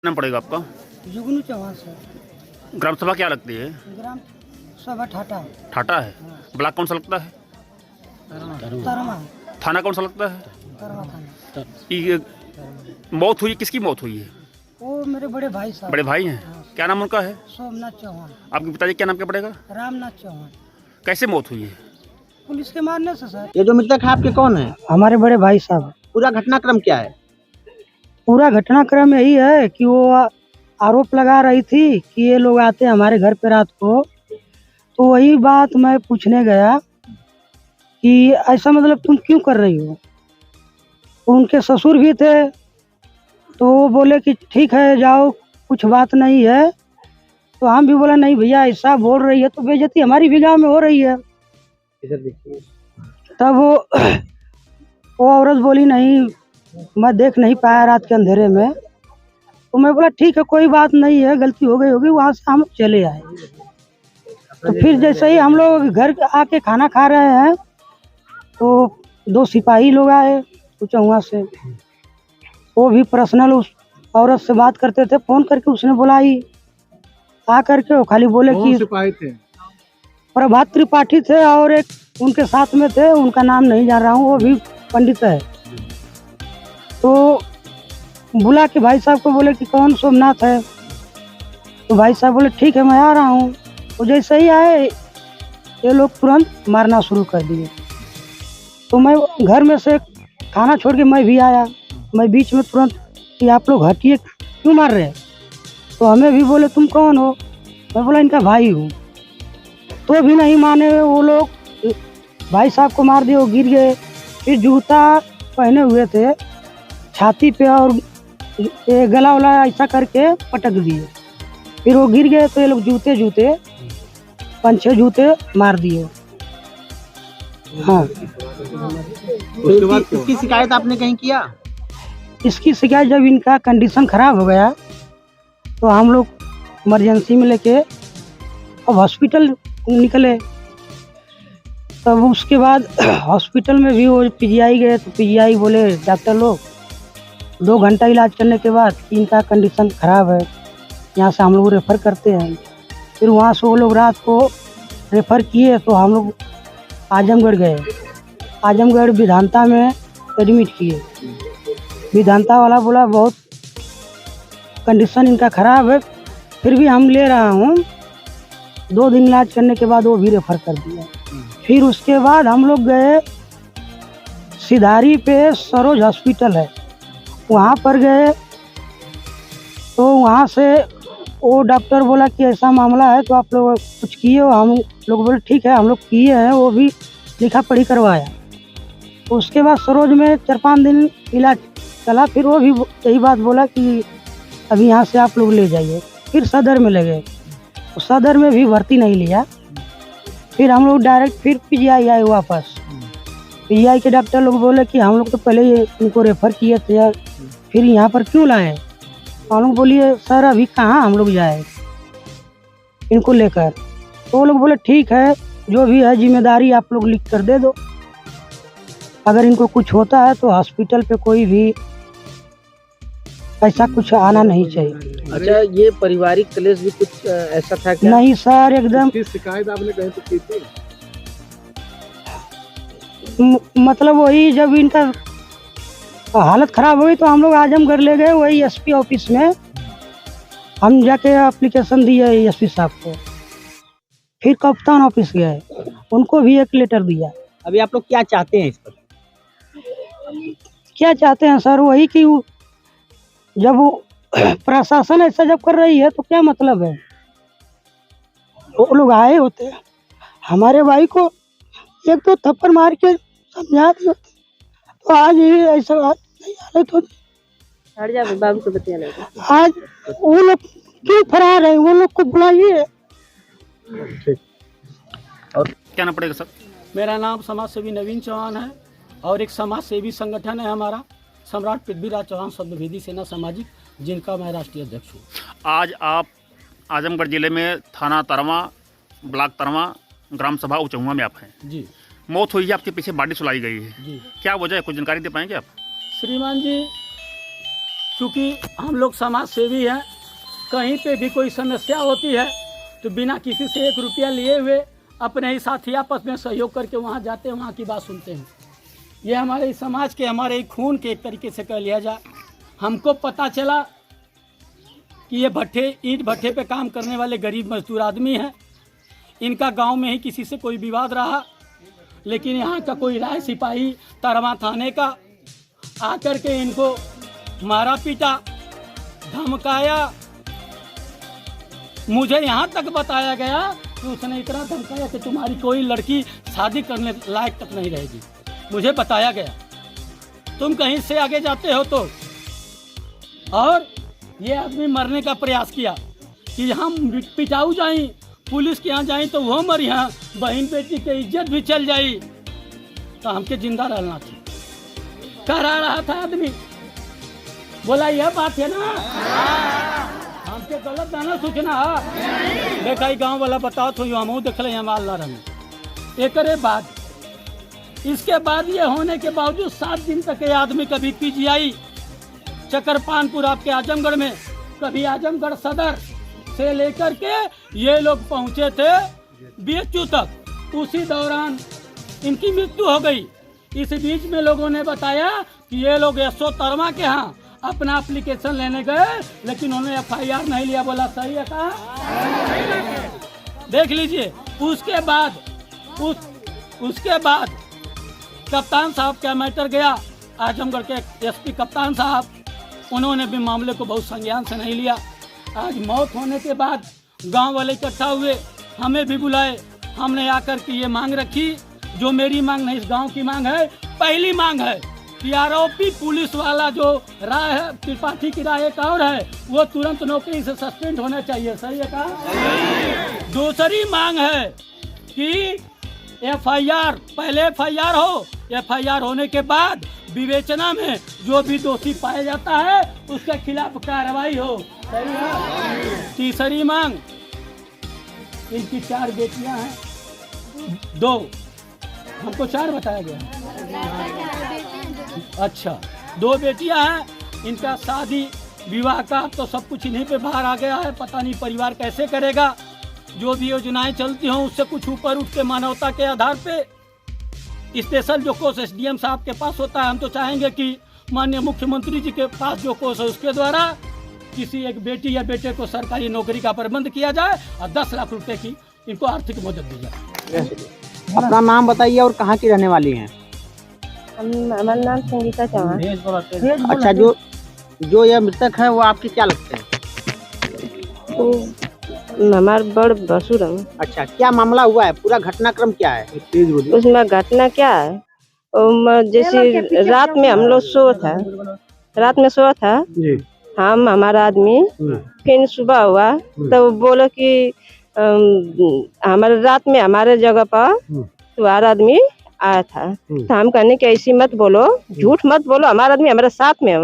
नाम पड़ेगा आपका? जुगनू चौहान सर। ग्राम सभा क्या लगती है? ग्राम सभा ठाटा। ठाटा है। हाँ। ब्लॉक कौन सा लगता है? तरमा। थाना कौन सा लगता है? तरमा थाना। ये मौत हुई, किसकी मौत हुई है? वो मेरे बड़े भाई साहब। बड़े भाई हैं। हाँ। क्या नाम उनका है? सोमनाथ चौहान। आपके पिताजी क्या नाम क्या पड़ेगा? रामनाथ चौहान। कैसे मौत हुई है? पुलिस के मारने से सर। ये जो मृतक है आपके कौन है? हमारे बड़े भाई साहब। पूरा घटनाक्रम क्या है? पूरा घटनाक्रम यही है कि वो आरोप लगा रही थी कि ये लोग आते हैं हमारे घर पे रात को, तो वही बात मैं पूछने गया कि ऐसा मतलब तुम क्यों कर रही हो। उनके ससुर भी थे, तो वो बोले कि ठीक है जाओ, कुछ बात नहीं है। तो हम भी बोला नहीं भैया ऐसा बोल रही है तो बेइज्जती हमारी भी गाँव में हो रही है। इधर देखिए। तब वो औरत बोली नहीं, मैं देख नहीं पाया रात के अंधेरे में। तो मैं बोला ठीक है कोई बात नहीं है, गलती हो गई होगी। वहाँ से हम चले आए। तो फिर जैसे ही हम लोग घर आके खाना खा रहे हैं तो दो सिपाही लोग आए कुछ वहाँ से। वो भी पर्सनल उस औरत से बात करते थे, फोन करके उसने बुलाई। आ करके वो खाली बोले कि सिपाही थे? प्रभात त्रिपाठी थे और एक उनके साथ में थे, उनका नाम नहीं जान रहा हूँ, वो भी पंडित है। तो बुला के भाई साहब को बोले कि कौन सोमनाथ है। तो भाई साहब बोले ठीक है मैं आ रहा हूँ। तो जैसे ही आए ये लोग तुरंत मारना शुरू कर दिए। तो मैं घर में से खाना छोड़ के मैं भी आया। मैं बीच में तुरंत कि आप लोग हटिए, क्यों मार रहे हैं। तो हमें भी बोले तुम कौन हो। मैं बोला इनका भाई हूँ। तो भी नहीं माने वो लोग, भाई साहब को मार दिए, वो गिर गए। फिर जूता पहने हुए थे छाती पे और ये गला वला ऐसा करके पटक दिए। फिर वो गिर गए तो ये लोग जूते 5-6 जूते मार दिए। हाँ। उसके बाद इसकी शिकायत आपने कहीं किया? इसकी शिकायत जब इनका कंडीशन खराब हो गया तो हम लोग इमरजेंसी में लेके अब हॉस्पिटल निकले। तब उसके बाद हॉस्पिटल में भी वो पीजीआई गए तो पीजीआई बोले डॉक्टर लोग 2 घंटा इलाज करने के बाद इनका कंडीशन ख़राब है, यहाँ से हम लोग रेफ़र करते हैं। फिर वहाँ से वो लोग रात को रेफ़र किए तो हम लोग आजमगढ़ गए। आजमगढ़ विधानता में एडमिट किए। विधानता वाला बोला बहुत कंडीशन इनका ख़राब है, फिर भी हम ले रहा हूँ। 2 दिन इलाज करने के बाद वो भी रेफ़र कर दिया। फिर उसके बाद हम लोग गए सिधारी पे सरोज हॉस्पिटल है, वहाँ पर गए। तो वहाँ से वो डॉक्टर बोला कि ऐसा मामला है तो आप लोग कुछ किए हो। हम लोग बोले ठीक है हम लोग किए हैं, वो भी लिखा पढ़ी करवाया। तो उसके बाद सरोज में 4-5 दिन इलाज चला। फिर वो भी यही बात बोला कि अभी यहाँ से आप लोग ले जाइए। फिर सदर में ले गए तो सदर में भी भर्ती नहीं लिया। फिर हम लोग डायरेक्ट फिर पीजीआई आए वापस। पीजीआई के डॉक्टर लोग बोले कि हम लोग तो पहले ही इनको रेफ़र किए थे, फिर यहाँ पर क्यों लाए। हम लोग बोलिए सर अभी कहाँ हम लोग जाए इनको लेकर। तो वो लोग बोले ठीक है जो भी है जिम्मेदारी आप लोग लिख कर दे दो, अगर इनको कुछ होता है तो हॉस्पिटल पे कोई भी ऐसा कुछ आना नहीं चाहिए। अच्छा, ये पारिवारिक क्लेश भी कुछ ऐसा था क्या? नहीं सर एकदम। शिकायत आपने कहीं से की थी? मतलब वही जब इनका हालत खराब हुई तो हम लोग आजमगढ़ ले गए, वही एसपी ऑफिस में हम जाके एप्लीकेशन दिए एसपी साहब को। फिर कप्तान ऑफिस गए, उनको भी एक लेटर दिया। अभी आप लोग क्या चाहते हैं इस पर? क्या चाहते हैं सर, वही कि जब वो प्रशासन ऐसा जब कर रही है तो क्या मतलब है। वो लोग आए होते हमारे भाई को 1-2 थप्पड़ मार के समझा दिए तो आज ये ऐसा नहीं आ रहे। तो बाबू को बतिया लगे। आज वो लोग क्यों फरार है, वो लोग को बुलाइए। और क्या नाम पड़ेगा सर? मेरा नाम समाज सेवी नवीन चौहान है और एक समाज सेवी संगठन है हमारा सम्राट पृथ्वीराज चौहान सत्यवेदी सेना सामाजिक, जिनका मैं राष्ट्रीय अध्यक्ष हूँ। आज आप आजमगढ़ जिले में थाना तरवा, ब्लॉक तरवा, ग्राम सभा उचहुआ में आप हैं। जी। मौत हुई है, आपके पीछे बॉडी सुलाई गई है, जी। क्या वजह है, कुछ जानकारी दे पाएंगे आप? श्रीमान जी क्योंकि हम लोग समाज सेवी हैं, कहीं पे भी कोई समस्या होती है तो बिना किसी से 1 रुपया लिए हुए अपने ही साथी आपस में सहयोग करके वहाँ जाते हैं, वहाँ की बात सुनते हैं। ये हमारे समाज के, हमारे खून के एक तरीके से कह लिया जाए। हमको पता चला कि ये ईंट भट्ठे पे काम करने वाले गरीब मजदूर आदमी हैं। इनका गांव में ही किसी से कोई विवाद रहा, लेकिन यहाँ का कोई राय सिपाही तरवा थाने का आकर के इनको मारा पीटा, धमकाया। मुझे यहाँ तक बताया गया कि उसने इतना धमकाया कि तुम्हारी कोई लड़की शादी करने लायक तक नहीं रहेगी। मुझे बताया गया तुम कहीं से आगे जाते हो तो। और ये आदमी मरने का प्रयास किया कि हम पिटाऊ जाई, पुलिस के यहाँ जाई तो वो मर, यहाँ बहन बेटी की इज्जत भी चल जाई, तो हमके जिंदा रहना थी। करा रहा था आदमी, बोला यह बात है ना, हमके गलत ना सोचना। देखा गांव वाला बताओ तो हम देख ले हम अल्लाह रहे। एक बाद इसके बाद ये होने के बावजूद 7 दिन तक ये आदमी कभी पीजीआई चकरपानपुर आपके आजमगढ़ में, कभी आजमगढ़ सदर से लेकर के ये लोग पहुंचे थे बीएचयू तक। उसी दौरान इनकी मृत्यु हो गई। इस बीच में लोगों ने बताया कि ये लोग एसओ तरवा के यहाँ अपना एप्लीकेशन लेने गए, लेकिन उन्होंने एफआईआर नहीं लिया। बोला सही है कहा, देख लीजिए। उसके बाद कप्तान साहब का मैटर गया, आजमगढ़ के एसपी कप्तान साहब, उन्होंने भी मामले को बहुत संज्ञान से नहीं लिया। आज मौत होने के बाद गांव वाले इकट्ठा हुए, हमें भी बुलाए। हमने आकर के ये मांग रखी, जो मेरी मांग नहीं, इस गांव की मांग है। पहली मांग है कि आरोपी पुलिस वाला जो राय है, त्रिपाठी की राय एक और है, वो तुरंत नौकरी से सस्पेंड होना चाहिए। सही है कहा। दूसरी मांग है कि एफआईआर, पहले एफआईआर हो, एफआईआर होने के बाद विवेचना में जो भी दोषी पाया जाता है उसके खिलाफ कार्रवाई हो। सही है। तीसरी मांग, इनकी 4 बेटियां हैं, 2, हमको 4 बताया गया। अच्छा, 2 बेटियां हैं, इनका शादी विवाह का तो सब कुछ इन्हीं पे बाहर आ गया है। पता नहीं परिवार कैसे करेगा। जो भी योजनाएं चलती हों उससे कुछ ऊपर उठ के मानवता के आधार पे स्पेशल जो कोष एसडीएम साहब के पास होता है, हम तो चाहेंगे कि माननीय मुख्यमंत्री जी के पास जो कोष है उसके द्वारा किसी एक बेटी या बेटे को सरकारी नौकरी का प्रबंध किया जाए और 10 लाख रुपए की इनको आर्थिक मदद दी जाए। अपना नाम बताइए और कहाँ की रहने वाली हैं? हमारा नाम संगीता चौहान। अच्छा, जो यह मृतक है वो आपके क्या लगते हैं? हमारे बड़ बसुर है। अच्छा, क्या मामला हुआ है? पूरा घटनाक्रम क्या है? उसमें घटना क्या है, जैसे रात में हम लोग सो था, हम हमारा आदमी, फिर सुबह हुआ तो बोला कि हमारे रात में हमारे जगह पर तुम्हारा आदमी आया था। तो हम कहने की ऐसी मत बोलो, झूठ मत बोलो, हमारा आदमी हमारे साथ में है,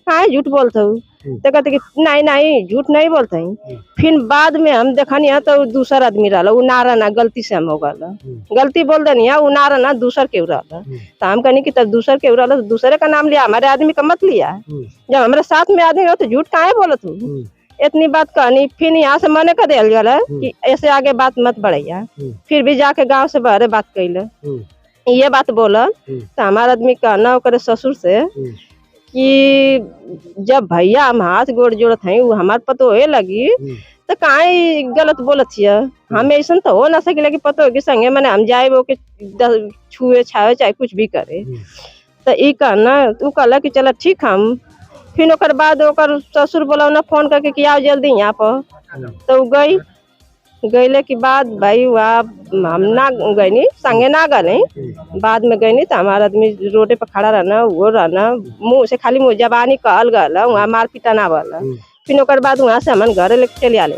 कहाँ झूठ बोलते हो? तो कहते कि नहीं झूठ नहीं बोलते हैं। फिर बाद में हम देखा नहीं तो दूसरा आदमी रहा, वो ना रहना, गलती से हम हो गया, गलती बोल देनी है, वो ना रहना दूसर के रहा। तो हम कहने की तब दूसर के रहा तो दूसरे का नाम लिया, हमारे आदमी का मत लिया। जब हमारे साथ में आदमी हो तो झूठ कहाँ बोलत हो? इतनी बात कहनी। फिर यहाँ से मने कर दिया गया कि ऐसे आगे बात मत बढ़िया। फिर भी जाके गाँव से बहरे बात कैल, ये बात बोला। तो हमारा आदमी कहना करे ससुर से कि जब भैया हम हाथ गोड़ जोड़त हैं, वो हमारे पतो होए लगी तो काहे गलत बोलत है? हमें ऐसा तो हो ना सके, पतो होगी संगे मैंने हम जाए वो के छुए छावे चाहे कुछ भी करे। तो ये कहना, तू कहला कि चला ठीक हम। फिर ओकर बाद ओकर ससुर बोला ना फोन करके कि आओ जल्दी यहाँ पर। तो गई, गईले के बाद भाई वहाँ हम ना गई, संगे ना गए। बाद में गई तो हमारा आदमी रोडे पर खड़ा रहना, वो रहना, मुँह से खाली मुँह जबानी कहल गल, वहाँ मार पीटाना वाला। फिर ओकर बाद वहाँ से हम घरे लेके चले आले।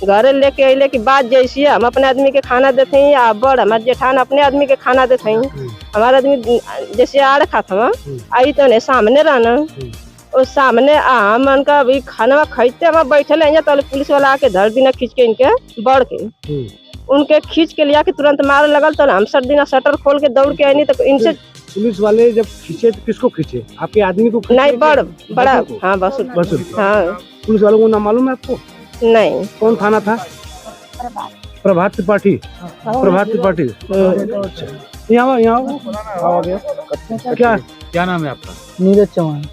घरे लेके अले के बाद जैसे हम अपने आदमी के खाना देते हैं, या बड़ हमारे जेठान अपने आदमी के खाना देते हैं। हमारा आदमी जैसे आड़ खाता हुआ आई तो सामने रहना, और सामने मन का अभी खाना खाते हम बैठे हैं, तो पुलिस वाला आके धर दिना खींच के इनके बढ़ के, उनके खींच के लिया के तुरंत मारे लगल। तो हम सर दिना शटर खोल के दौड़ के आनी, तो इनसे पुलिस वाले जब खींचे तो किसको खींचे? आपके आदमी को खींचे? नहीं बड़ा बसु को? हाँ बस बसु। हाँ पुलिस वालों को नाम मालूम है आपको? नहीं कौन थाना था? प्रभात त्रिपाठी। प्रभात त्रिपाठी। यहाँ आ गया। क्या नाम है आपका? नीरज चौहान।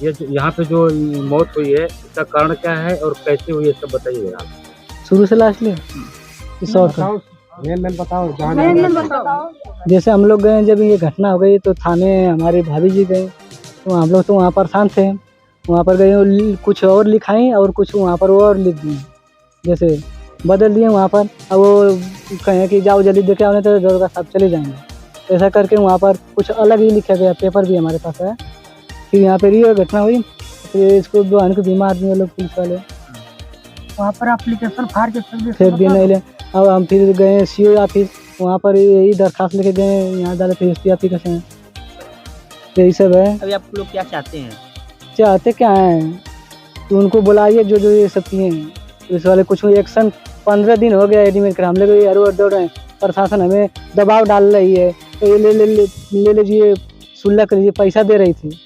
ये यहाँ पे जो मौत हुई है इसका कारण क्या है और कैसे हुई है सब बताइए आप। शुरू से लास्ट ले मेन बताओ। जैसे हम लोग गए, जब ये घटना हो गई तो थाने हमारे भाभी जी गए, तो हम लोग तो वहाँ पर शांत थे। वहाँ पर गए, कुछ और लिखाई और कुछ वहाँ पर और लिख दिए, जैसे बदल दिए वहाँ पर। अब वो कहें कि जाओ जल्दी देखे आने तो दरोगा साहब चले जाएंगे, ऐसा करके वहाँ पर कुछ अलग ही लिखा गया। पेपर भी हमारे पास है। फिर यहाँ पर ये घटना हुई, फिर इसको बहन को बीमार दिए लोग पुलिस वाले, वहाँ पर एप्लीकेशन फाड़ के फिर भी नहीं ले। अब हम फिर गए सीओ ऑफिस, वहाँ पर यही दरखास्त लेके गए, यहाँ डाले फिर एसपी ऑफिस हैं। यही सब है। अभी आप लोग क्या चाहते हैं? चाहते क्या हैं तो उनको बुलाइए जो जो ये सब किए हैं पुलिस वाले। कुछ एक्शन 15 दिन हो गया एडमिट कर, हम लोग ये हर दौड़ रहे हैं। प्रशासन हमें दबाव डाल रही है, तो ये ले लीजिए, सुलह कर लीजिए, पैसा दे रही थी।